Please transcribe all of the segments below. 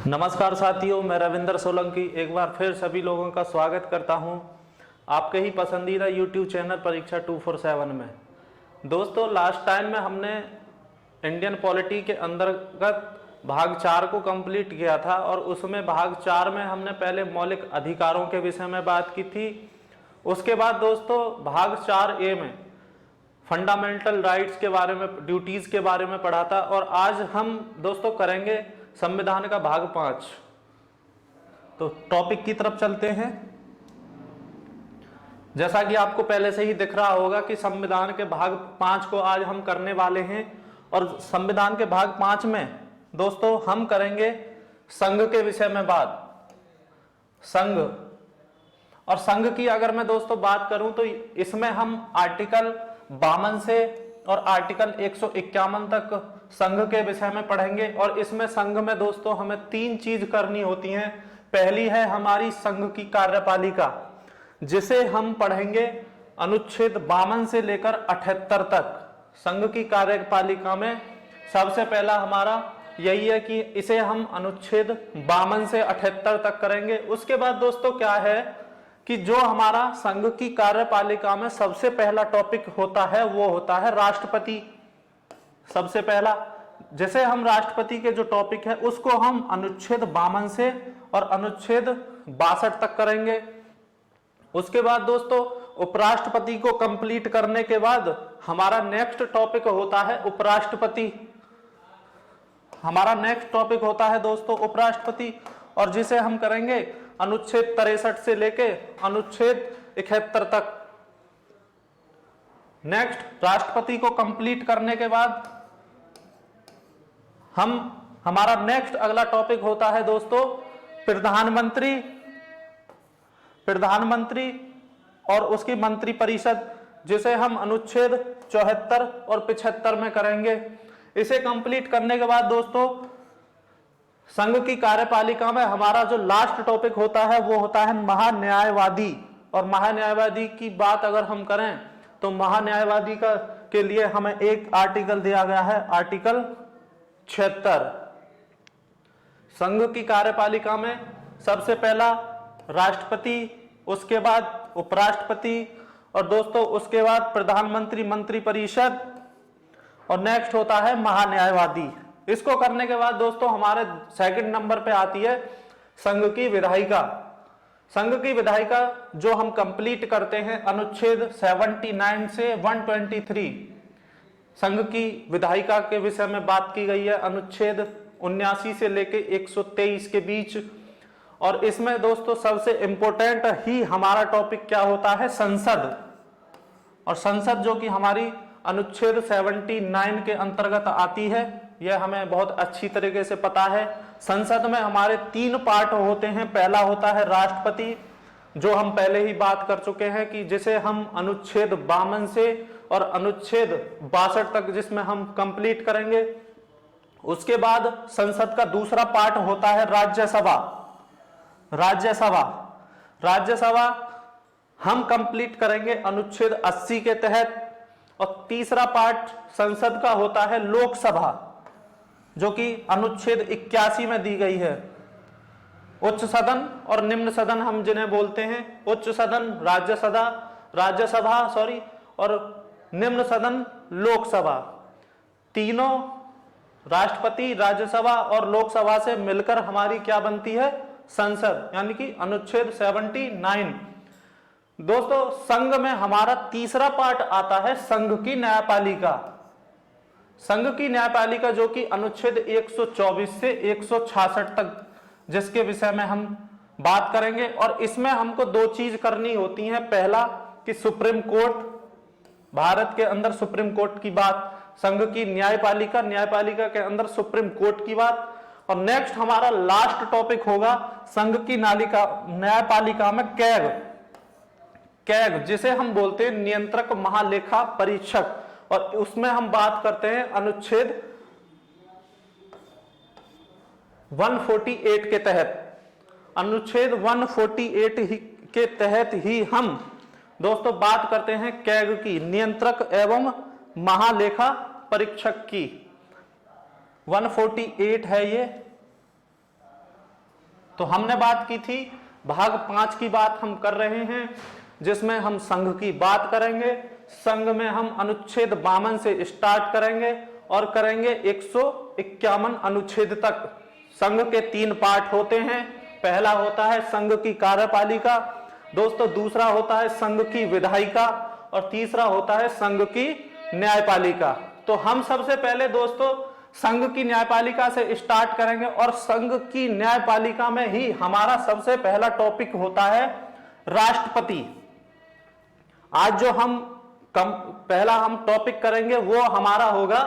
नमस्कार साथियों, मैं रविंद्र सोलंकी एक बार फिर सभी लोगों का स्वागत करता हूं आपके ही पसंदीदा YouTube चैनल परीक्षा 247 में। दोस्तों, लास्ट टाइम में हमने इंडियन पॉलिटी के अंतर्गत भाग 4 को कंप्लीट किया था और उसमें भाग 4 में हमने पहले मौलिक अधिकारों के विषय में बात की थी। उसके बाद दोस्तों भाग 4A में फंडामेंटल राइट्स के बारे में, ड्यूटीज के बारे में पढ़ा था और आज हम दोस्तों करेंगे संविधान का भाग 5। तो टॉपिक की तरफ चलते हैं। जैसा कि आपको पहले से ही दिख रहा होगा कि संविधान के भाग 5 को आज हम करने वाले हैं और संविधान के भाग 5 में दोस्तों हम करेंगे संघ के विषय में बात। संघ और संघ की अगर मैं दोस्तों बात करूं तो इसमें हम आर्टिकल 52 से और आर्टिकल 151 तक संघ के विषय में पढ़ेंगे। और इसमें संघ में दोस्तों हमें 3 चीज करनी होती हैं। पहली है हमारी संघ की कार्यपालिका, जिसे हम पढ़ेंगे अनुच्छेद 52 से लेकर 78 तक। संघ की कार्यपालिका में सबसे पहला हमारा यही है कि इसे हम अनुच्छेद 52 से 78 तक करेंगे। उसके बाद दोस्तों क्या है कि जो हमारा संघ की कार्यपालिका में सबसे पहला टॉपिक होता है वो होता है राष्ट्रपति। सबसे पहला जैसे हम राष्ट्रपति के जो टॉपिक है उसको हम अनुच्छेद 52 से और अनुच्छेद 62 तक करेंगे। उसके बाद दोस्तों उपराष्ट्रपति को कंप्लीट करने के बाद हमारा नेक्स्ट टॉपिक होता है उपराष्ट्रपति। हमारा नेक्स्ट टॉपिक होता है दोस्तों उपराष्ट्रपति और जिसे हम करेंगे अनुच्छेद 63 से लेके अनुच्छेद 71 तक। नेक्स्ट राष्ट्रपति को कंप्लीट करने के बाद हमारा नेक्स्ट अगला टॉपिक होता है दोस्तों प्रधानमंत्री। प्रधानमंत्री और उसकी मंत्री परिषद, जिसे हम अनुच्छेद 74 और 75 में करेंगे। इसे कंप्लीट करने के बाद दोस्तों संघ की कार्यपालिका में हमारा जो लास्ट टॉपिक होता है वो होता है महान्यायवादी। और महान्यायवादी की बात अगर हम करें तो महान्यायवादी के लिए हमें एक आर्टिकल दिया गया है, आर्टिकल 76। संघ की कार्यपालिका में सबसे पहला राष्ट्रपति, उसके बाद उपराष्ट्रपति और दोस्तों उसके बाद प्रधानमंत्री, मंत्री परिषद और नेक्स्ट होता है महान्यायवादी। इसको करने के बाद दोस्तों हमारे सेकंड नंबर पे आती है संघ की विधायिका। संघ की विधायिका जो हम कंप्लीट करते हैं अनुच्छेद 79 से 123। संघ की विधायिका के विषय में बात की गई है अनुच्छेद 79 से लेके 123 के बीच। और इसमें दोस्तों सबसे इंपॉर्टेंट ही हमारा टॉपिक क्या होता है, संसद। और संसद जो कि हमारी अनुच्छेद 79 के अंतर्गत आती है, यह हमें बहुत अच्छी तरीके से पता है। संसद में हमारे 3 पार्ट होते हैं। पहला होता है राष्ट्रपति, जो हम पहले ही बात कर चुके हैं कि जिसे हम अनुच्छेद 52 से और अनुच्छेद 62 तक जिसमें हम कंप्लीट करेंगे। उसके बाद संसद का दूसरा पार्ट होता है राज्यसभा। राज्यसभा राज्यसभा हम कंप्लीट करेंगे अनुच्छेद 80 के तहत। और तीसरा पार्ट संसद का होता है लोकसभा, जो कि अनुच्छेद 81 में दी गई है। उच्च सदन और निम्न सदन हम जिन्हें बोलते हैं, उच्च सदन राज्यसभा और निम्न सदन लोकसभा। तीनों राष्ट्रपति, राज्यसभा और लोकसभा से मिलकर हमारी क्या बनती है, संसद, यानी कि अनुच्छेद 79। दोस्तों संघ में हमारा तीसरा पार्ट आता है संघ की न्यायपालिका। संघ की न्यायपालिका जो कि अनुच्छेद 124 से 166 तक, जिसके विषय में हम बात करेंगे। और इसमें हमको 2 चीज करनी होती हैं। पहला कि सुप्रीम कोर्ट, भारत के अंदर सुप्रीम कोर्ट की बात, संघ की न्यायपालिका के अंदर सुप्रीम कोर्ट की बात। और नेक्स्ट हमारा लास्ट टॉपिक होगा संघ की न्यायपालिका में कैग, जिसे हम बोलते हैं नियंत्रक महालेखा परीक्षक। और उसमें हम बात करते हैं अनुच्छेद 148 के तहत। अनुच्छेद 148 के तहत ही हम दोस्तों बात करते हैं कैग की, नियंत्रक एवं महालेखा परीक्षक की। 148 है ये। तो हमने बात की थी, भाग 5 की बात हम कर रहे हैं, जिसमें हम संघ की बात करेंगे। संघ में हम अनुच्छेद 52 से स्टार्ट करेंगे और करेंगे 151 अनुच्छेद तक। संघ के 3 पार्ट होते हैं। पहला होता है संघ की कार्यपालिका दोस्तों, दूसरा होता है संघ की विधायिका और तीसरा होता है संघ की न्यायपालिका। तो हम सबसे पहले दोस्तों संघ की न्यायपालिका से स्टार्ट करेंगे और संघ की न्यायपालिका में ही हमारा सबसे पहला टॉपिक होता है राष्ट्रपति। आज जो हम पहला हम टॉपिक करेंगे वो हमारा होगा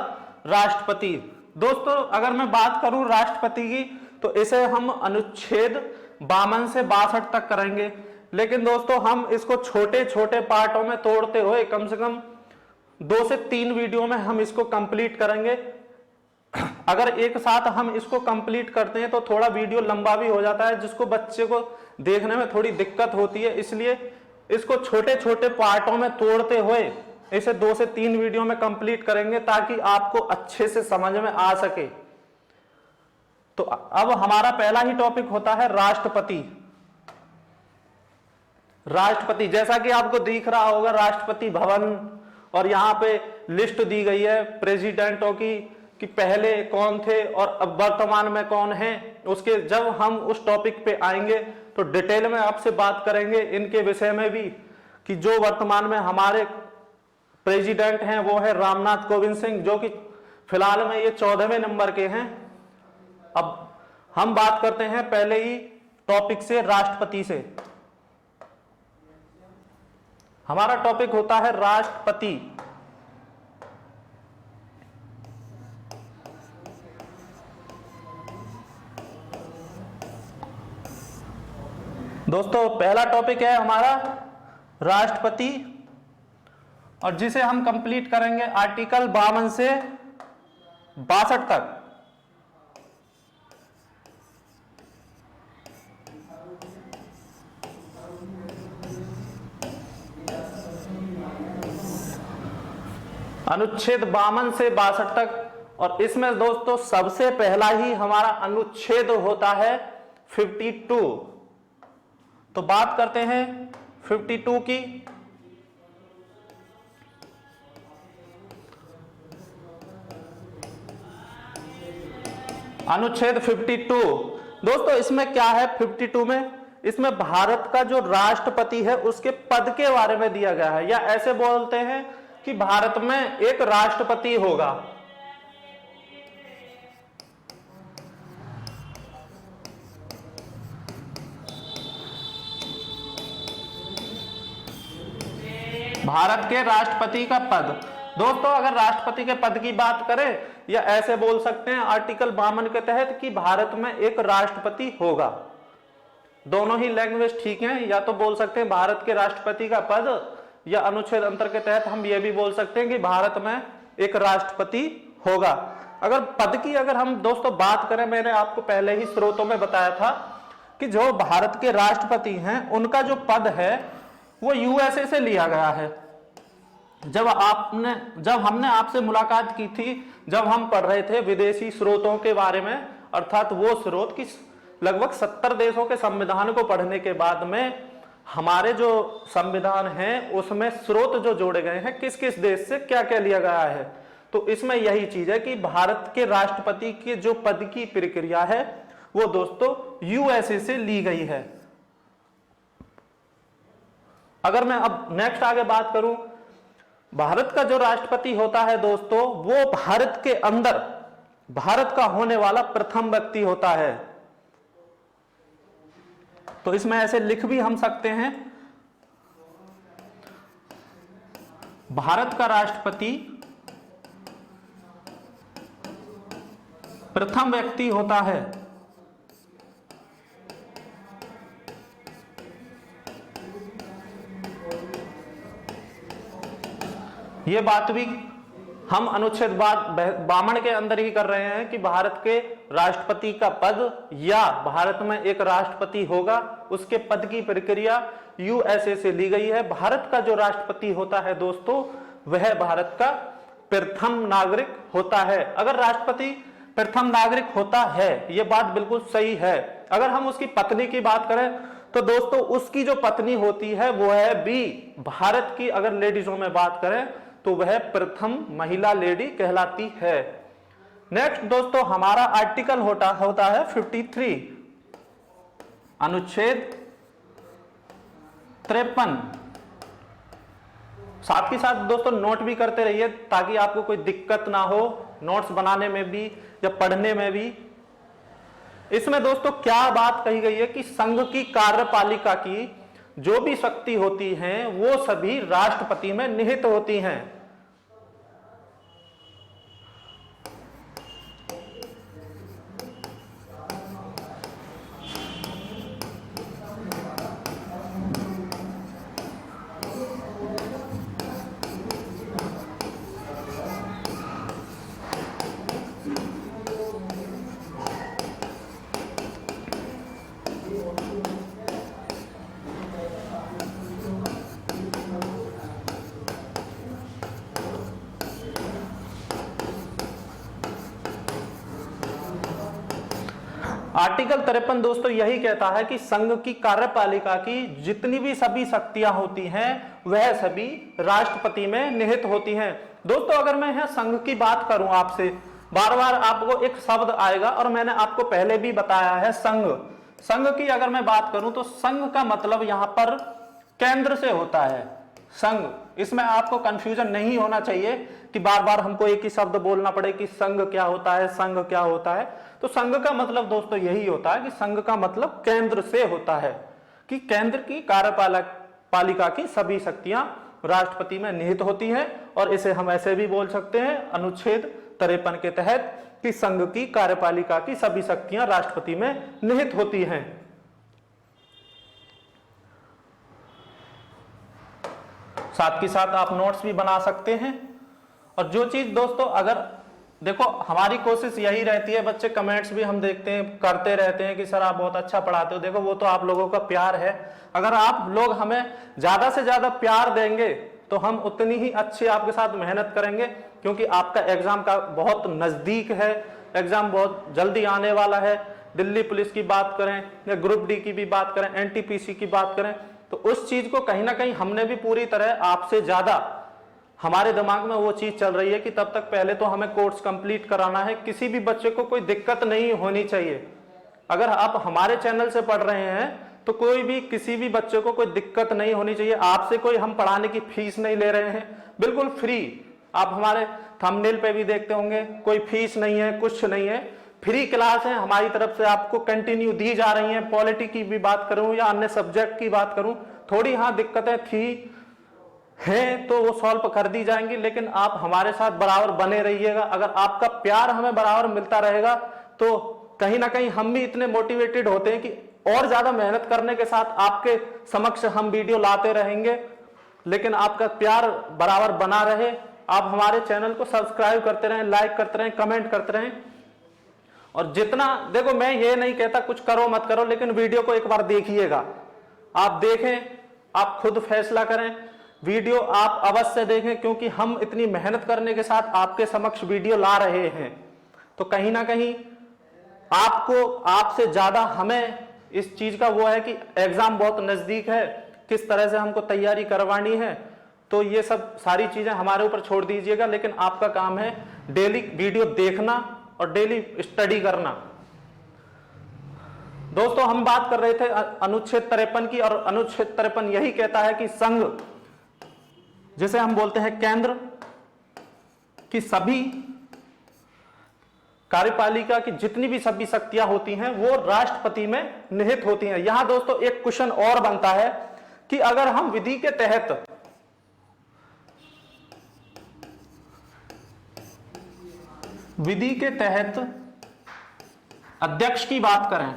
राष्ट्रपति। दोस्तों अगर मैं बात करूं राष्ट्रपति की, तो इसे हम अनुच्छेद 52 से 62 तक करेंगे, लेकिन दोस्तों हम इसको छोटे छोटे पार्टों में तोड़ते हुए कम से कम 2 से 3 वीडियो में हम इसको कंप्लीट करेंगे। अगर एक साथ हम इसको कंप्लीट करते हैं तो थोड़ा वीडियो लंबा भी हो जाता है, जिसको बच्चे को देखने में थोड़ी दिक्कत होती है, इसलिए इसको छोटे छोटे पार्टों में तोड़ते हुए इसे 2 से 3 वीडियो में कंप्लीट करेंगे ताकि आपको अच्छे से समझ में आ सके। तो अब हमारा पहला ही टॉपिक होता है राष्ट्रपति। राष्ट्रपति जैसा कि आपको दिख रहा होगा राष्ट्रपति भवन, और यहां पे लिस्ट दी गई है प्रेसिडेंटों की कि पहले कौन थे और अब वर्तमान में कौन है। उसके जब हम उस टॉपिक पे आएंगे तो डिटेल में आपसे बात करेंगे इनके विषय में भी, कि जो वर्तमान में हमारे प्रेसिडेंट हैं वो है रामनाथ कोविंद सिंह, जो कि फिलहाल में ये 14वें नंबर के हैं। अब हम बात करते हैं पहले ही टॉपिक से, राष्ट्रपति से। हमारा टॉपिक होता है राष्ट्रपति। दोस्तों पहला टॉपिक है हमारा राष्ट्रपति, और जिसे हम कंप्लीट करेंगे आर्टिकल 52 से 62 तक। अनुच्छेद 52 से 62 तक, और इसमें दोस्तों सबसे पहला ही हमारा अनुच्छेद होता है 52। तो बात करते हैं 52 की। अनुच्छेद 52 दोस्तों इसमें क्या है 52 में, इसमें भारत का जो राष्ट्रपति है उसके पद के बारे में दिया गया है, या ऐसे बोलते हैं कि भारत में एक राष्ट्रपति होगा। भारत के राष्ट्रपति का पद। दोस्तों अगर राष्ट्रपति के पद की बात करें, या ऐसे बोल सकते हैं आर्टिकल 52 के तहत कि भारत में एक राष्ट्रपति होगा। दोनों ही लैंग्वेज ठीक है, या तो बोल सकते हैं भारत के राष्ट्रपति का पद, या अनुच्छेद अंतर के तहत हम ये भी बोल सकते हैं कि भारत में एक राष्ट्रपति होगा। अगर पद की अगर हम दोस्तों बात करें, मैंने आपको पहले ही स्रोतों में बताया था कि जो भारत के राष्ट्रपति हैं उनका जो पद है वो यूएसए से लिया गया है। जब हमने आपसे मुलाकात की थी, जब हम पढ़ रहे थे विदेशी स्रोतों के बारे में, अर्थात वो स्रोत की लगभग 70 देशों के संविधान को पढ़ने के बाद में हमारे जो संविधान है उसमें स्रोत जो जोड़े गए हैं किस किस देश से क्या क्या लिया गया है, तो इसमें यही चीज है कि भारत के राष्ट्रपति के जो पद की प्रक्रिया है वो दोस्तों यूएसए से ली गई है। अगर मैं अब नेक्स्ट आगे बात करूं, भारत का जो राष्ट्रपति होता है दोस्तों वो भारत के अंदर भारत का होने वाला प्रथम व्यक्ति होता है। तो इसमें ऐसे लिख भी हम सकते हैं, भारत का राष्ट्रपति प्रथम व्यक्ति होता है। यह बात भी हम अनुच्छेद 52 के अंदर ही कर रहे हैं कि भारत के राष्ट्रपति का पद या भारत में एक राष्ट्रपति होगा, उसके पद की प्रक्रिया यूएसए से ली गई है। भारत का जो राष्ट्रपति होता है दोस्तों वह भारत का प्रथम नागरिक होता है। अगर राष्ट्रपति प्रथम नागरिक होता है, यह बात बिल्कुल सही है, अगर हम उसकी पत्नी की बात करें तो दोस्तों उसकी जो पत्नी होती है वो है बी। भारत की अगर लेडीजों में बात करें तो वह प्रथम महिला लेडी कहलाती है। नेक्स्ट दोस्तों हमारा आर्टिकल होता है 53, अनुच्छेद 53। साथ ही साथ दोस्तों नोट भी करते रहिए ताकि आपको कोई दिक्कत ना हो नोट्स बनाने में भी या पढ़ने में भी। इसमें दोस्तों क्या बात कही गई है कि संघ की कार्यपालिका की जो भी शक्ति होती हैं वो सभी राष्ट्रपति में निहित होती हैं। आर्टिकल 53 दोस्तों यही कहता है कि संघ की कार्यपालिका की जितनी भी सभी शक्तियां होती हैं वह सभी राष्ट्रपति में निहित होती हैं। दोस्तों अगर मैं यहां संघ की बात करूं आपसे, बार बार आपको एक शब्द आएगा और मैंने आपको पहले भी बताया है संघ। संघ की अगर मैं बात करूं तो संघ का मतलब यहां पर केंद्र से होता है। संघ, इसमें आपको कंफ्यूजन नहीं होना चाहिए कि बार बार हमको एक ही शब्द बोलना पड़े कि संघ क्या होता है, संघ क्या होता है। तो संघ का मतलब दोस्तों यही होता है कि संघ का मतलब केंद्र से होता है कि केंद्र की कार्यपालिका की सभी शक्तियां राष्ट्रपति में निहित होती हैं। और इसे हम ऐसे भी बोल सकते हैं अनुच्छेद 53 के तहत कि संघ की कार्यपालिका की सभी शक्तियां राष्ट्रपति में निहित होती हैं। साथ ही साथ आप नोट्स भी बना सकते हैं। और जो चीज दोस्तों अगर देखो हमारी कोशिश यही रहती है, बच्चे कमेंट्स भी हम देखते हैं करते रहते हैं कि सर आप बहुत अच्छा पढ़ाते हो। देखो वो तो आप लोगों का प्यार है। अगर आप लोग हमें ज्यादा से ज्यादा प्यार देंगे तो हम उतनी ही अच्छी आपके साथ मेहनत करेंगे, क्योंकि आपका एग्जाम का बहुत नजदीक है, एग्जाम बहुत जल्दी आने वाला है। दिल्ली पुलिस की बात करें या ग्रुप डी की भी बात करें, एनटीपीसी की बात करें, तो उस चीज को कहीं ना कहीं हमने भी पूरी तरह आपसे ज्यादा हमारे दिमाग में वो चीज चल रही है कि तब तक पहले तो हमें कोर्स कंप्लीट कराना है। किसी भी बच्चे को कोई दिक्कत नहीं होनी चाहिए। अगर आप हमारे चैनल से पढ़ रहे हैं तो कोई भी किसी भी बच्चे को कोई दिक्कत नहीं होनी चाहिए। आपसे कोई हम पढ़ाने की फीस नहीं ले रहे हैं, बिल्कुल फ्री। आप हमारे थंबनेल पे भी देखते होंगे, कोई फीस नहीं है, कुछ नहीं है, फ्री क्लास है हमारी तरफ से आपको कंटिन्यू दी जा रही है। पॉलिटी की भी बात करूं या अन्य सब्जेक्ट की बात करूं, थोड़ी हाँ दिक्कतें थी हैं तो वो सॉल्व कर दी जाएंगी, लेकिन आप हमारे साथ बराबर बने रहिएगा। अगर आपका प्यार हमें बराबर मिलता रहेगा तो कहीं ना कहीं हम भी इतने मोटिवेटेड होते हैं कि और ज्यादा मेहनत करने के साथ आपके समक्ष हम वीडियो लाते रहेंगे। लेकिन आपका प्यार बराबर बना रहे, आप हमारे चैनल को सब्सक्राइब करते रहें, लाइक करते रहें, कमेंट करते रहें। और जितना देखो मैं ये नहीं कहता कुछ करो मत करो, लेकिन वीडियो को एक बार देखिएगा। आप देखें, आप खुद फैसला करें, वीडियो आप अवश्य देखें, क्योंकि हम इतनी मेहनत करने के साथ आपके समक्ष वीडियो ला रहे हैं। तो कहीं ना कहीं आपको आपसे ज्यादा हमें इस चीज का वो है कि एग्जाम बहुत नजदीक है, किस तरह से हमको तैयारी करवानी है। तो ये सब सारी चीजें हमारे ऊपर छोड़ दीजिएगा, लेकिन आपका काम है डेली वीडियो देखना और डेली स्टडी करना। दोस्तों हम बात कर रहे थे अनुच्छेद 53 की, और अनुच्छेद 53 यही कहता है कि संघ, जिसे हम बोलते हैं केंद्र, की सभी कार्यपालिका की जितनी भी सभी शक्तियां होती हैं वो राष्ट्रपति में निहित होती हैं। यहां दोस्तों एक क्वेश्चन और बनता है कि अगर हम विधि के तहत अध्यक्ष की बात करें,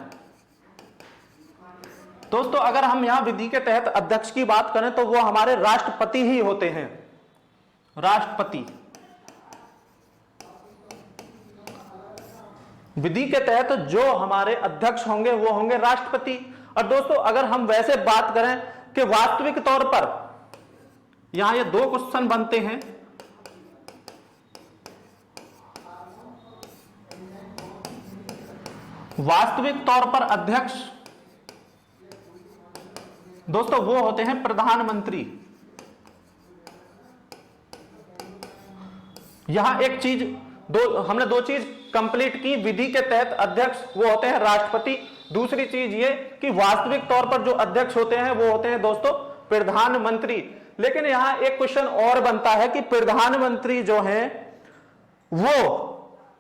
दोस्तों अगर हम यहां विधि के तहत अध्यक्ष की बात करें तो वो हमारे राष्ट्रपति ही होते हैं। राष्ट्रपति विधि के तहत जो हमारे अध्यक्ष होंगे वो होंगे राष्ट्रपति। और दोस्तों अगर हम वैसे बात करें कि वास्तविक तौर पर यहां ये दो क्वेश्चन बनते हैं। वास्तविक तौर पर अध्यक्ष दोस्तों वो होते हैं प्रधानमंत्री। यहां एक चीज हमने दो चीज कंप्लीट की। विधि के तहत अध्यक्ष वो होते हैं राष्ट्रपति। दूसरी चीज ये कि वास्तविक तौर पर जो अध्यक्ष होते हैं वो होते हैं दोस्तों प्रधानमंत्री। लेकिन यहां एक क्वेश्चन और बनता है कि प्रधानमंत्री जो हैं वो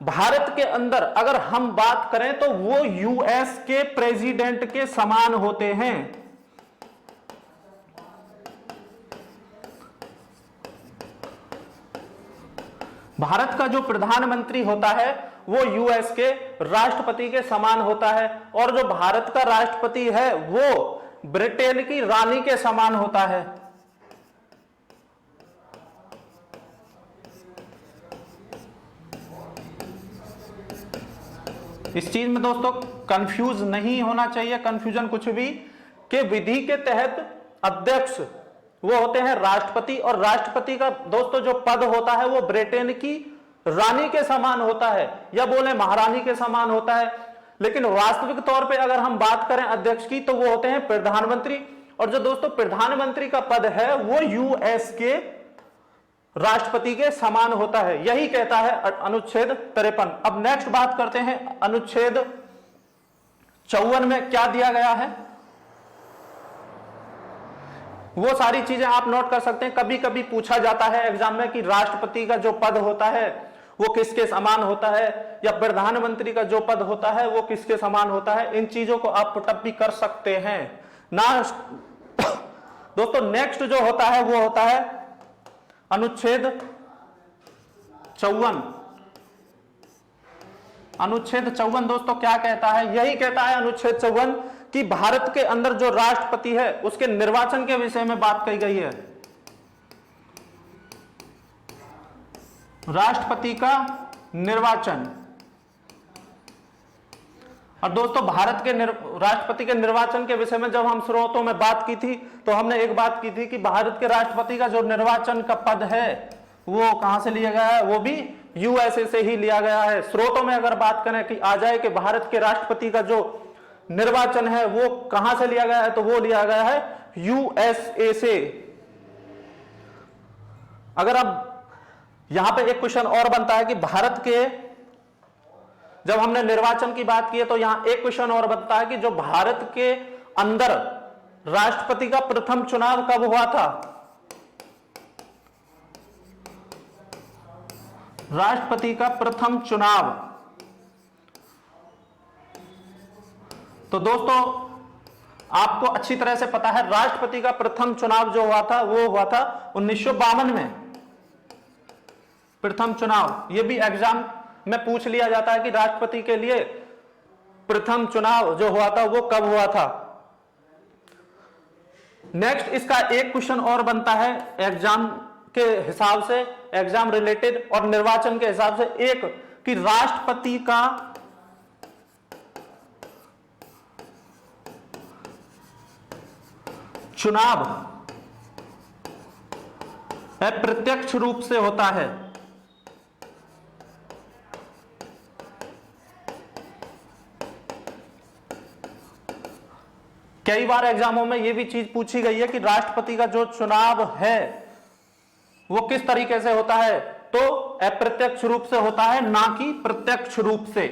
भारत के अंदर अगर हम बात करें तो वो यूएस के प्रेसिडेंट के समान होते हैं। भारत का जो प्रधानमंत्री होता है वो यूएस के राष्ट्रपति के समान होता है, और जो भारत का राष्ट्रपति है वो ब्रिटेन की रानी के समान होता है। इस चीज में दोस्तों कंफ्यूज नहीं होना चाहिए, कंफ्यूजन कुछ भी, कि विधि के तहत अध्यक्ष वो होते हैं राष्ट्रपति, और राष्ट्रपति का दोस्तों जो पद होता है वो ब्रिटेन की रानी के समान होता है, या बोले महारानी के समान होता है। लेकिन वास्तविक तौर पे अगर हम बात करें अध्यक्ष की तो वो होते हैं प्रधानमंत्री, और जो दोस्तों प्रधानमंत्री का पद है वो यूएस के राष्ट्रपति के समान होता है। यही कहता है अनुच्छेद 53। अब नेक्स्ट बात करते हैं अनुच्छेद 54 में क्या दिया गया है। वो सारी चीजें आप नोट कर सकते हैं। कभी कभी पूछा जाता है एग्जाम में कि राष्ट्रपति का जो पद होता है वो किसके समान होता है, या प्रधानमंत्री का जो पद होता है वो किसके समान होता है। इन चीजों को आप पुटअप भी कर सकते हैं ना दोस्तों। नेक्स्ट जो होता है वो होता है अनुच्छेद 54। अनुच्छेद 54 दोस्तों क्या कहता है, यही कहता है अनुच्छेद 54 कि भारत के अंदर जो राष्ट्रपति है उसके निर्वाचन के विषय में बात कही गई है। राष्ट्रपति का निर्वाचन। और दोस्तों भारत के राष्ट्रपति के निर्वाचन के विषय में जब हम स्रोतों में बात की थी तो हमने एक बात की थी कि भारत के राष्ट्रपति का जो निर्वाचन का पद है वो कहां से लिया गया है, वो भी यूएसए से ही लिया गया है। स्रोतों में अगर बात करें कि आ जाए कि भारत के राष्ट्रपति का जो निर्वाचन है वो कहां से लिया गया है, तो वो लिया गया है यूएसए से। अगर अब यहां पे एक क्वेश्चन और बनता है कि भारत के, जब हमने निर्वाचन की बात की है तो यहां एक क्वेश्चन और बनता है कि जो भारत के अंदर राष्ट्रपति का प्रथम चुनाव कब हुआ था। राष्ट्रपति का प्रथम चुनाव, तो दोस्तों आपको अच्छी तरह से पता है राष्ट्रपति का प्रथम चुनाव जो हुआ था वो हुआ था 1952 में। प्रथम चुनाव ये भी एग्जाम में पूछ लिया जाता है कि राष्ट्रपति के लिए प्रथम चुनाव जो हुआ था वो कब हुआ था। नेक्स्ट इसका एक क्वेश्चन और बनता है एग्जाम के हिसाब से, एग्जाम रिलेटेड और निर्वाचन के हिसाब से, एक कि राष्ट्रपति का चुनाव अप्रत्यक्ष रूप से होता है। कई बार एग्जामों में यह भी चीज पूछी गई है कि राष्ट्रपति का जो चुनाव है वो किस तरीके से होता है, तो अप्रत्यक्ष रूप से होता है, ना कि प्रत्यक्ष रूप से।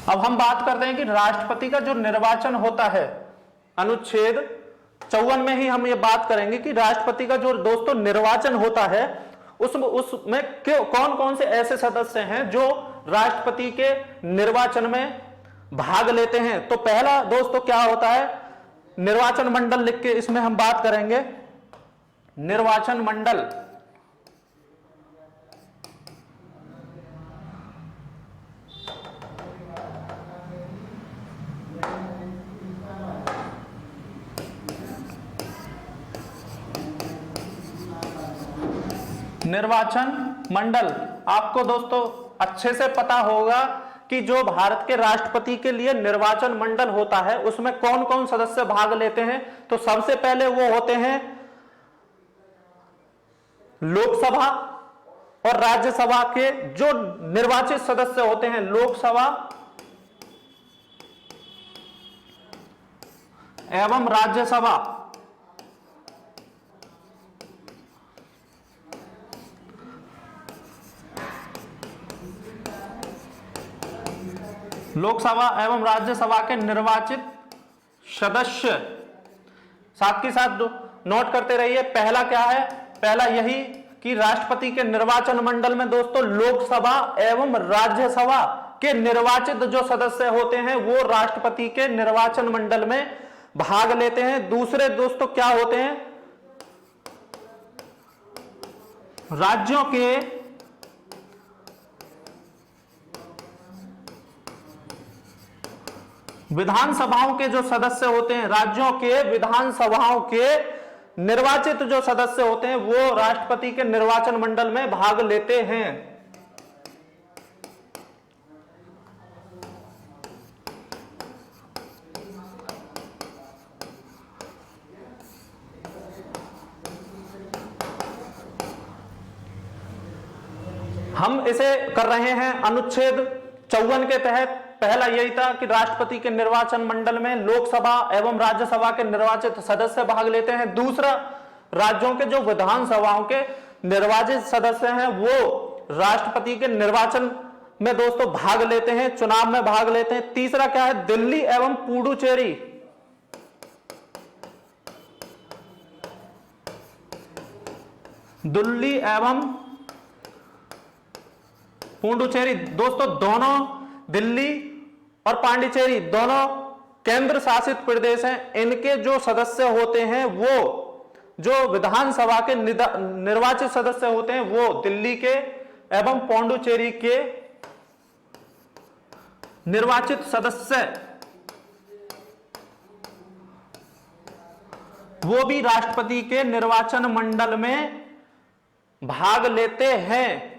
अब हम बात करते हैं कि राष्ट्रपति का जो निर्वाचन होता है, अनुच्छेद 54 में ही हम ये बात करेंगे कि राष्ट्रपति का जो दोस्तों निर्वाचन होता है उसमें कौन कौन से ऐसे सदस्य हैं जो राष्ट्रपति के निर्वाचन में भाग लेते हैं। तो पहला दोस्तों क्या होता है, निर्वाचन मंडल लिख के इसमें हम बात करेंगे। निर्वाचन मंडल, निर्वाचन मंडल आपको दोस्तों अच्छे से पता होगा कि जो भारत के राष्ट्रपति के लिए निर्वाचन मंडल होता है उसमें कौन कौन सदस्य भाग लेते हैं। तो सबसे पहले वो होते हैं लोकसभा और राज्यसभा के जो निर्वाचित सदस्य होते हैं, लोकसभा एवं राज्यसभा लोकसभा एवं राज्यसभा के निर्वाचित सदस्य, साथ के साथ नोट करते रहिए। पहला क्या है? पहला यही कि राष्ट्रपति के निर्वाचन मंडल में दोस्तों लोकसभा एवं राज्यसभा के निर्वाचित जो सदस्य होते हैं वो राष्ट्रपति के निर्वाचन मंडल में भाग लेते हैं। दूसरे दोस्तों क्या होते हैं? राज्यों के विधानसभाओं के जो सदस्य होते हैं, राज्यों के विधानसभाओं के निर्वाचित जो सदस्य होते हैं वो राष्ट्रपति के निर्वाचन मंडल में भाग लेते हैं। हम इसे कर रहे हैं अनुच्छेद 54 के तहत। पहला यही था कि राष्ट्रपति के निर्वाचन मंडल में लोकसभा एवं राज्यसभा के निर्वाचित सदस्य भाग लेते हैं। दूसरा, राज्यों के जो विधानसभाओं के निर्वाचित सदस्य हैं वो राष्ट्रपति के निर्वाचन में दोस्तों भाग लेते हैं, चुनाव में भाग लेते हैं। तीसरा क्या है? दिल्ली एवं पुडुचेरी, दिल्ली एवं पुडुचेरी दोस्तों, दोनों दिल्ली और पांडिचेरी दोनों केंद्र शासित प्रदेश हैं। इनके जो सदस्य होते हैं वो जो विधानसभा के निर्वाचित सदस्य होते हैं वो दिल्ली के एवं पांडिचेरी के निर्वाचित सदस्य वो भी राष्ट्रपति के निर्वाचन मंडल में भाग लेते हैं।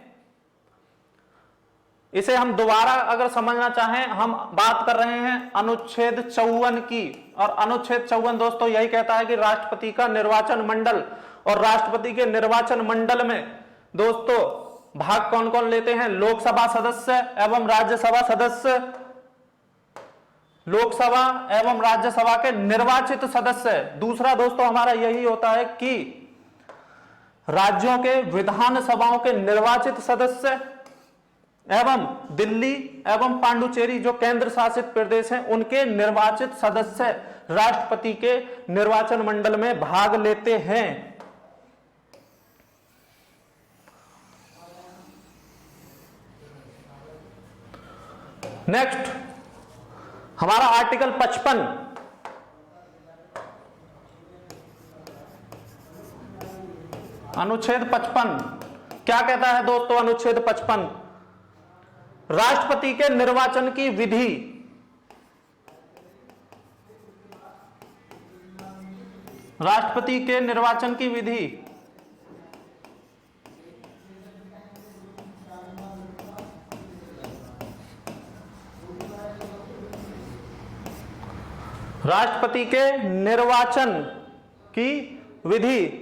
इसे हम दोबारा अगर समझना चाहें, हम बात कर रहे हैं अनुच्छेद 54 की, और अनुच्छेद 54 दोस्तों यही कहता है कि राष्ट्रपति का निर्वाचन मंडल, और राष्ट्रपति के निर्वाचन मंडल में दोस्तों भाग कौन कौन लेते हैं? लोकसभा सदस्य एवं राज्यसभा सदस्य, लोकसभा एवं राज्यसभा के निर्वाचित सदस्य। दूसरा दोस्तों हमारा यही होता है कि राज्यों के विधानसभाओं के निर्वाचित सदस्य एवं दिल्ली एवं पांडुचेरी जो केंद्र शासित प्रदेश हैं उनके निर्वाचित सदस्य राष्ट्रपति के निर्वाचन मंडल में भाग लेते हैं। नेक्स्ट हमारा आर्टिकल 55, अनुच्छेद 55 क्या कहता है दोस्तों? अनुच्छेद 55 राष्ट्रपति के निर्वाचन की विधि, राष्ट्रपति के निर्वाचन की विधि राष्ट्रपति के निर्वाचन की विधि।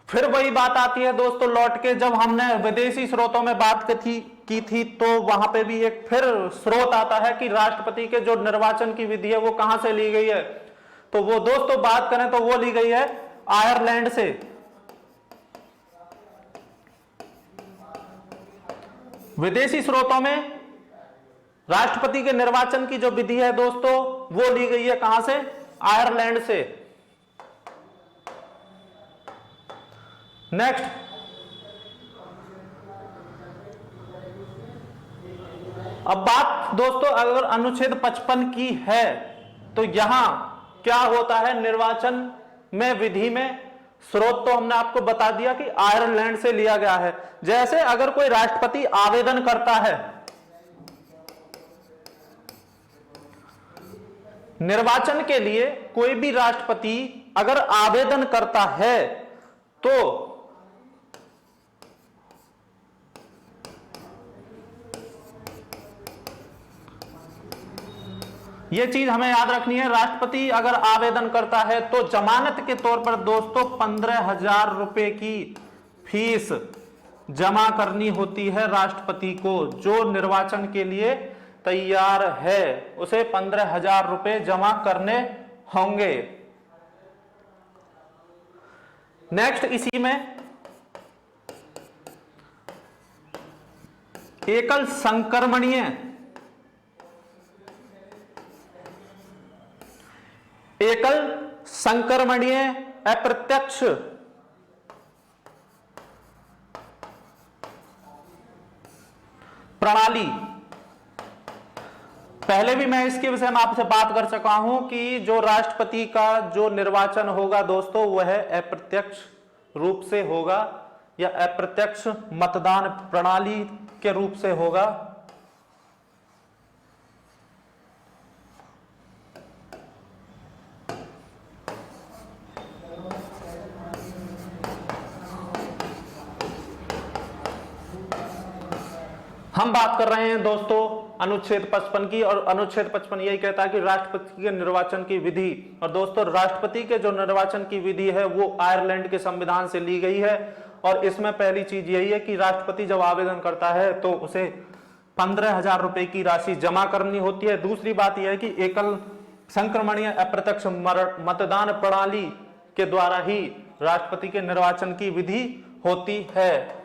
फिर वही बात आती है दोस्तों लौट के, जब हमने विदेशी स्रोतों में बात की थी तो वहां पे भी एक फिर स्रोत आता है कि राष्ट्रपति के जो निर्वाचन की विधि है वो कहां से ली गई है। तो वो दोस्तों बात करें तो वो ली गई है आयरलैंड से। विदेशी स्रोतों में राष्ट्रपति के निर्वाचन की जो विधि है दोस्तों वो ली गई है कहां से? आयरलैंड से। नेक्स्ट, अब बात दोस्तों अगर अनुच्छेद 55 की है तो यहां क्या होता है? निर्वाचन में विधि में स्रोत तो हमने आपको बता दिया कि आयरलैंड से लिया गया है। जैसे अगर कोई राष्ट्रपति आवेदन करता है निर्वाचन के लिए, कोई भी राष्ट्रपति अगर आवेदन करता है तो यह चीज हमें याद रखनी है। राष्ट्रपति अगर आवेदन करता है तो जमानत के तौर पर दोस्तों 15,000 रुपए की फीस जमा करनी होती है राष्ट्रपति को। जो निर्वाचन के लिए तैयार है उसे 15,000 रुपए जमा करने होंगे। नेक्स्ट, इसी में एकल संक्रमणीय अप्रत्यक्ष प्रणाली, पहले भी मैं इसके विषय में आपसे बात कर चुका हूं कि जो राष्ट्रपति का जो निर्वाचन होगा दोस्तों वह अप्रत्यक्ष रूप से होगा या अप्रत्यक्ष मतदान प्रणाली के रूप से होगा। हम बात कर रहे हैं दोस्तों अनुच्छेद 55 की, और अनुच्छेद 55 यही कहता है कि राष्ट्रपति के निर्वाचन की विधि, और दोस्तों राष्ट्रपति के जो निर्वाचन की विधि है वो आयरलैंड के संविधान से ली गई है। और इसमें पहली चीज यही है कि राष्ट्रपति जब आवेदन करता है तो उसे 15,000 रुपए की राशि जमा करनी होती है। दूसरी बात यह है कि एकल संक्रमणीय अप्रत्यक्ष मतदान प्रणाली के द्वारा ही राष्ट्रपति के निर्वाचन की विधि होती है।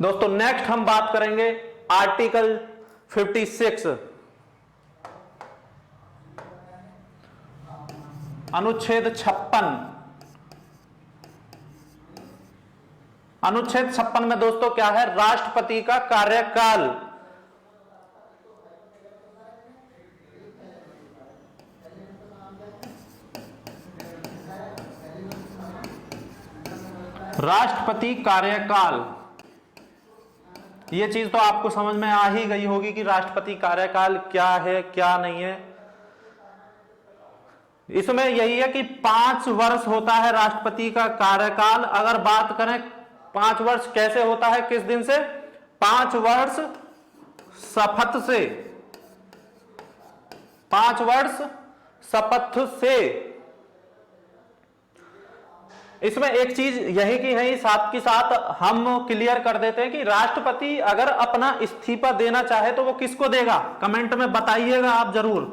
दोस्तों नेक्स्ट हम बात करेंगे आर्टिकल 56, अनुच्छेद 56। अनुच्छेद 56 में दोस्तों क्या है, राष्ट्रपति का कार्यकाल। राष्ट्रपति कार्यकाल, ये चीज तो आपको समझ में आ ही गई होगी कि राष्ट्रपति कार्यकाल क्या है क्या नहीं है। इसमें यही है कि 5 वर्ष होता है राष्ट्रपति का कार्यकाल। अगर बात करें 5 वर्ष कैसे होता है, किस दिन से, 5 वर्ष शपथ से, 5 वर्ष शपथ से। इसमें एक चीज यही की है, साथ के साथ हम क्लियर कर देते हैं कि राष्ट्रपति अगर अपना इस्तीफा देना चाहे तो वो किसको देगा, कमेंट में बताइएगा आप जरूर।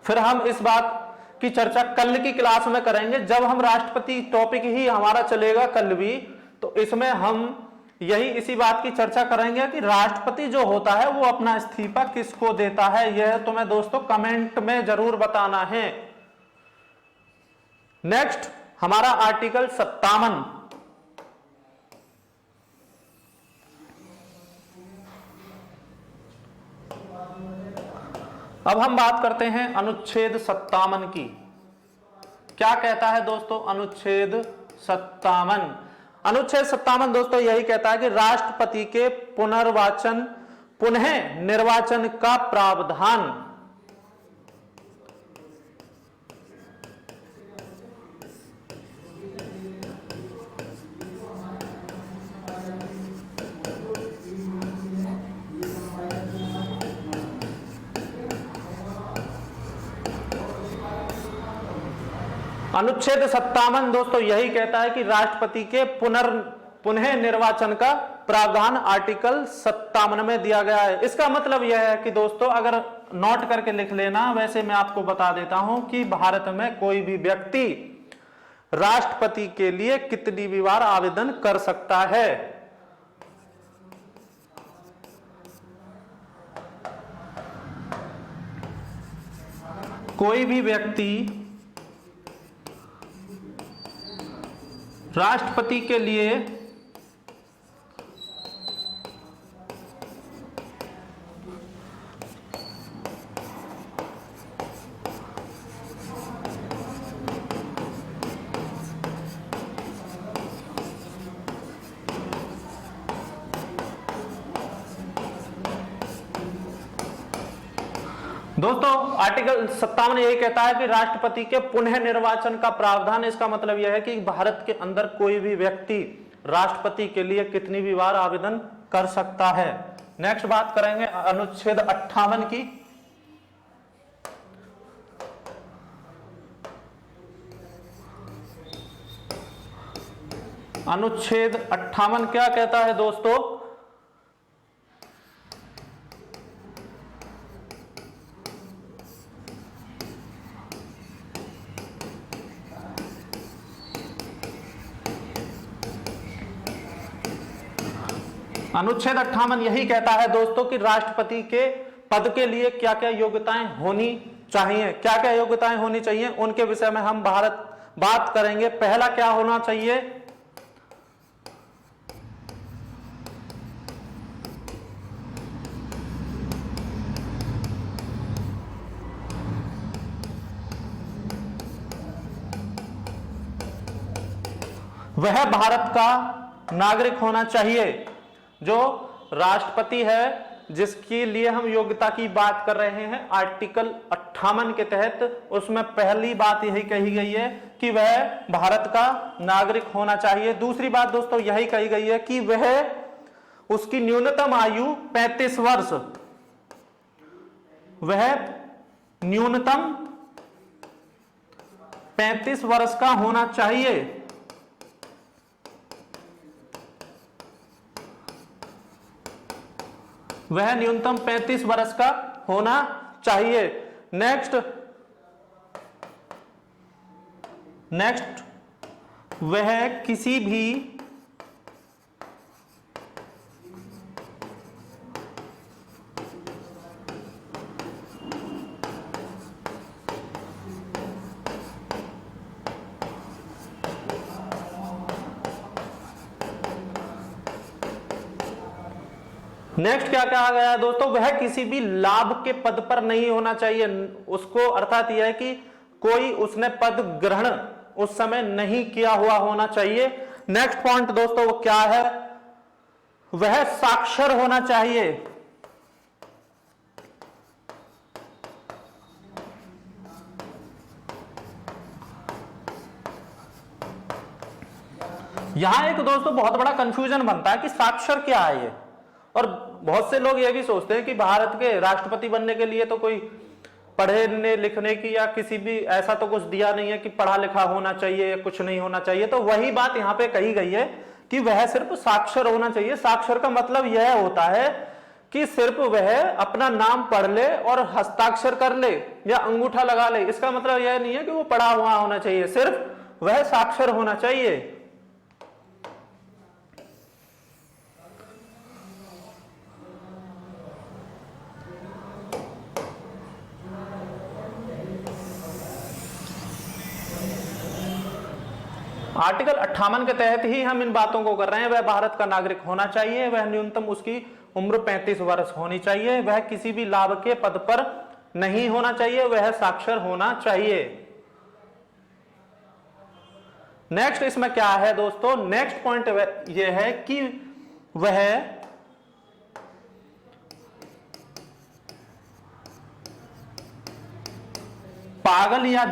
फिर हम इस बात की चर्चा कल की क्लास में करेंगे, जब हम राष्ट्रपति टॉपिक ही हमारा चलेगा कल भी, तो इसमें हम यही इसी बात की चर्चा करेंगे कि राष्ट्रपति जो होता है वो अपना इस्तीफा किसको देता है। यह तुम्हें दोस्तों कमेंट में जरूर बताना है। नेक्स्ट हमारा आर्टिकल 57, अब हम बात करते हैं अनुच्छेद 57 की। क्या कहता है दोस्तों अनुच्छेद 57? अनुच्छेद 57 दोस्तों यही कहता है कि राष्ट्रपति के पुनः निर्वाचन का प्रावधान अनुच्छेद 57 दोस्तों यही कहता है कि राष्ट्रपति के पुनः निर्वाचन का प्रावधान आर्टिकल 57 में दिया गया है। इसका मतलब यह है कि दोस्तों अगर नोट करके लिख लेना, वैसे मैं आपको बता देता हूं कि भारत में कोई भी व्यक्ति राष्ट्रपति के लिए कितनी भी बार आवेदन कर सकता है। कोई भी व्यक्ति राष्ट्रपति के लिए दोस्तों आर्टिकल 57 यही कहता है कि राष्ट्रपति के पुनः निर्वाचन का प्रावधान, इसका मतलब यह है कि भारत के अंदर कोई भी व्यक्ति राष्ट्रपति के लिए कितनी भी बार आवेदन कर सकता है। नेक्स्ट बात करेंगे अनुच्छेद 58 की। अनुच्छेद 58 क्या कहता है दोस्तों? अनुच्छेद 58 यही कहता है दोस्तों कि राष्ट्रपति के पद के लिए क्या क्या योग्यताएं होनी चाहिए। क्या क्या योग्यताएं होनी चाहिए उनके विषय में हम बात करेंगे। पहला क्या होना चाहिए? वह भारत का नागरिक होना चाहिए। जो राष्ट्रपति है जिसके लिए हम योग्यता की बात कर रहे हैं आर्टिकल 58 के तहत, उसमें पहली बात यही कही गई है कि वह भारत का नागरिक होना चाहिए। दूसरी बात दोस्तों यही कही गई है कि वह उसकी न्यूनतम आयु 35 वर्ष, वह न्यूनतम 35 वर्ष का होना चाहिए। वह न्यूनतम 35 वर्ष का होना चाहिए। नेक्स्ट वह किसी भी नेक्स्ट क्या कहा गया है दोस्तों? वह किसी भी लाभ के पद पर नहीं होना चाहिए। उसको अर्थात यह है कि कोई उसने पद ग्रहण उस समय नहीं किया हुआ होना चाहिए। नेक्स्ट पॉइंट दोस्तों वो क्या है? वह साक्षर होना चाहिए। यहां एक दोस्तों बहुत बड़ा कंफ्यूजन बनता है कि साक्षर क्या है ये, और बहुत से लोग ये भी सोचते हैं कि भारत के राष्ट्रपति बनने के लिए तो कोई पढ़ने लिखने की या किसी भी ऐसा तो कुछ दिया नहीं है कि पढ़ा लिखा होना चाहिए या कुछ नहीं होना चाहिए। तो वही बात यहां पे कही गई है कि वह सिर्फ साक्षर होना चाहिए। साक्षर का मतलब यह होता है कि सिर्फ वह अपना नाम पढ़ ले और हस्ताक्षर कर ले या अंगूठा लगा ले। इसका मतलब यह नहीं है कि वो पढ़ा हुआ होना चाहिए, सिर्फ वह साक्षर होना चाहिए। आर्टिकल 58 के तहत ही हम इन बातों को कर रहे हैं। वह भारत का नागरिक होना चाहिए, वह न्यूनतम उसकी उम्र 35 वर्ष होनी चाहिए, वह किसी भी लाभ के पद पर नहीं होना चाहिए, वह साक्षर होना चाहिए। नेक्स्ट इसमें क्या है दोस्तों? नेक्स्ट पॉइंट यह है कि वह पागल या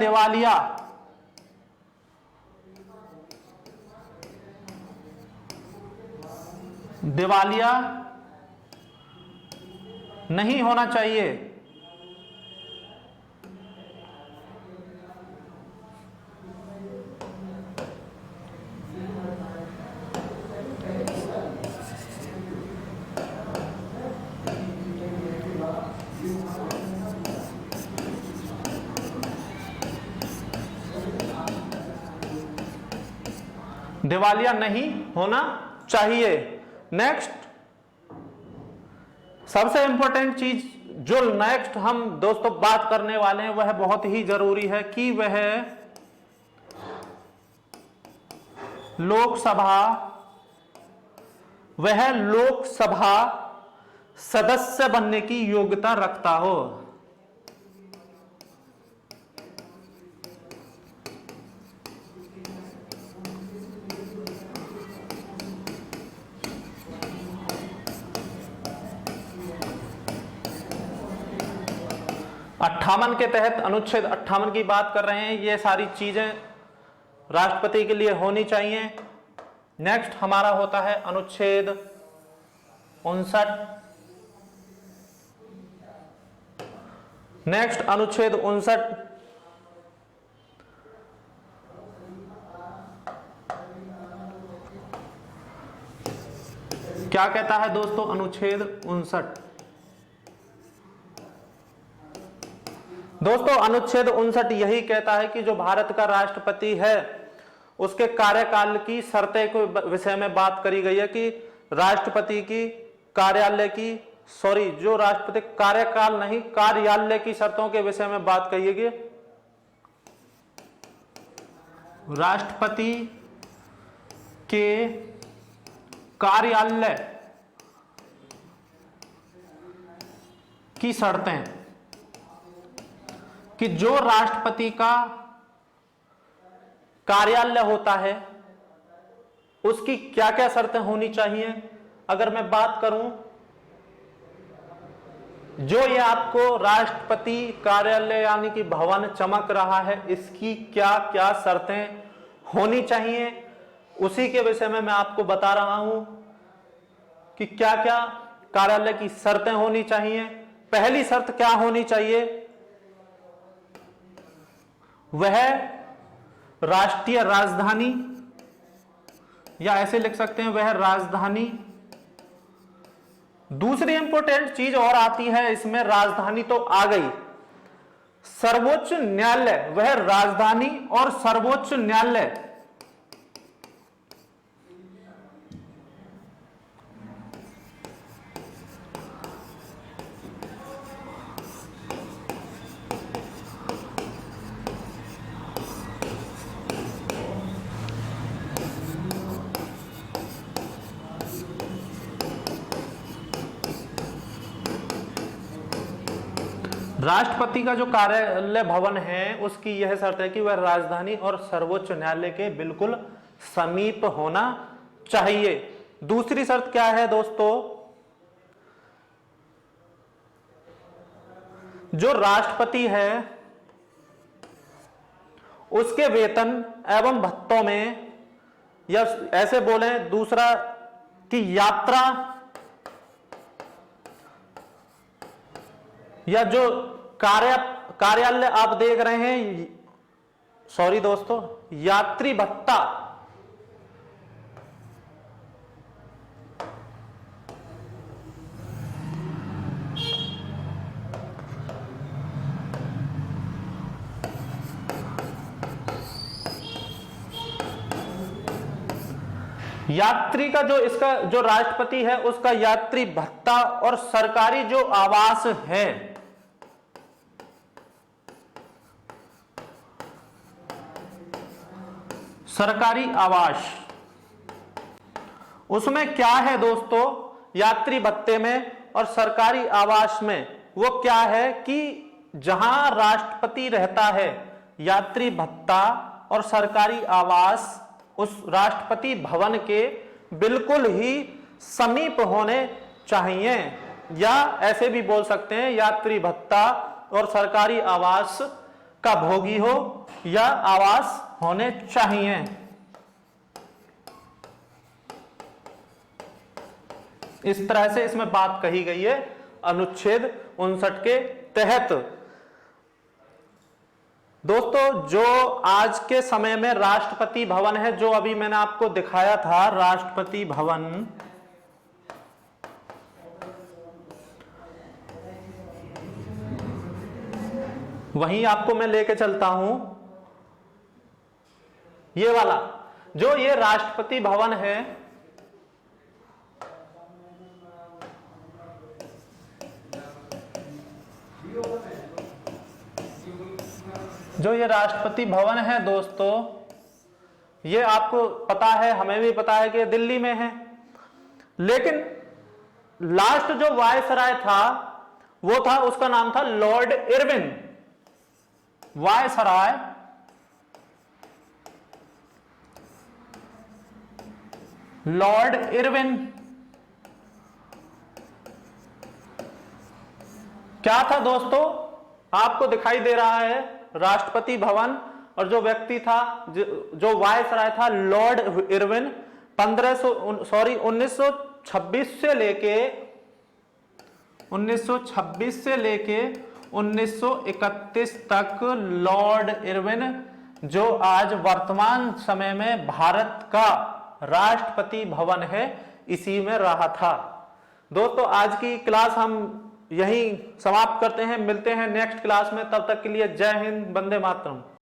दिवालिया नहीं होना चाहिए। दिवालिया नहीं होना चाहिए। नेक्स्ट सबसे इंपॉर्टेंट चीज जो नेक्स्ट हम दोस्तों बात करने वाले हैं वह बहुत ही जरूरी है कि वह लोकसभा सदस्य बनने की योग्यता रखता हो। अट्ठावन के तहत अनुच्छेद 58 की बात कर रहे हैं। ये सारी चीजें राष्ट्रपति के लिए होनी चाहिए। नेक्स्ट हमारा होता है अनुच्छेद 59। नेक्स्ट अनुच्छेद 59 क्या कहता है दोस्तों अनुच्छेद 59? दोस्तों अनुच्छेद 59 यही कहता है कि जो भारत का राष्ट्रपति है उसके कार्यकाल की शर्तें के विषय में बात करी गई है कि राष्ट्रपति की कार्यालय की जो राष्ट्रपति कार्यकाल नहीं कार्यालय की शर्तों के विषय में बात कही गई। राष्ट्रपति के कार्यालय की शर्तें कि जो राष्ट्रपति का कार्यालय होता है उसकी क्या क्या शर्तें होनी चाहिए। अगर मैं बात करूं जो ये आपको राष्ट्रपति कार्यालय यानी कि भवन चमक रहा है इसकी क्या क्या शर्तें होनी चाहिए उसी के विषय में मैं आपको बता रहा हूं कि क्या क्या कार्यालय की शर्तें होनी चाहिए। पहली शर्त क्या होनी चाहिए, वह राष्ट्रीय राजधानी या ऐसे लिख सकते हैं वह राजधानी। दूसरी इंपॉर्टेंट चीज और आती है इसमें, राजधानी तो आ गई, सर्वोच्च न्यायालय, वह राजधानी और सर्वोच्च न्यायालय राष्ट्रपति का जो कार्यालय भवन है उसकी यह शर्त है कि वह राजधानी और सर्वोच्च न्यायालय के बिल्कुल समीप होना चाहिए। दूसरी शर्त क्या है दोस्तों, जो राष्ट्रपति है उसके वेतन एवं भत्तों में या ऐसे बोले दूसरा कि यात्रा या जो कार्यालय आप देख रहे हैं, सॉरी दोस्तों, यात्री भत्ता यात्री का जो इसका जो राष्ट्रपति है उसका यात्री भत्ता और सरकारी जो आवास है सरकारी आवास उसमें क्या है दोस्तों, यात्री भत्ते में और सरकारी आवास में वो क्या है कि जहां राष्ट्रपति रहता है यात्री भत्ता और सरकारी आवास उस राष्ट्रपति भवन के बिल्कुल ही समीप होने चाहिए, या ऐसे भी बोल सकते हैं यात्री भत्ता और सरकारी आवास का भोगी हो या आवास होने चाहिए। इस तरह से इसमें बात कही गई है अनुच्छेद 59 के तहत। दोस्तों जो आज के समय में राष्ट्रपति भवन है, जो अभी मैंने आपको दिखाया था राष्ट्रपति भवन, वहीं आपको मैं लेके चलता हूं। ये वाला जो ये राष्ट्रपति भवन है, जो ये राष्ट्रपति भवन है दोस्तों, ये आपको पता है, हमें भी पता है कि दिल्ली में है, लेकिन लास्ट जो वायसराय था वो था, उसका नाम था Lord Irwin. Viceroy Lord Irwin क्या था दोस्तों, आपको दिखाई दे रहा है राष्ट्रपति भवन, और जो व्यक्ति था जो वायसराय था लॉर्ड इरविन 1926 से लेके 1931 तक लॉर्ड इरविन जो आज वर्तमान समय में भारत का राष्ट्रपति भवन है, इसी में रहा था। दोस्तों आज की क्लास हम यहीं समाप्त करते हैं, मिलते हैं नेक्स्ट क्लास में, तब तक के लिए जय हिंद, वंदे मातरम।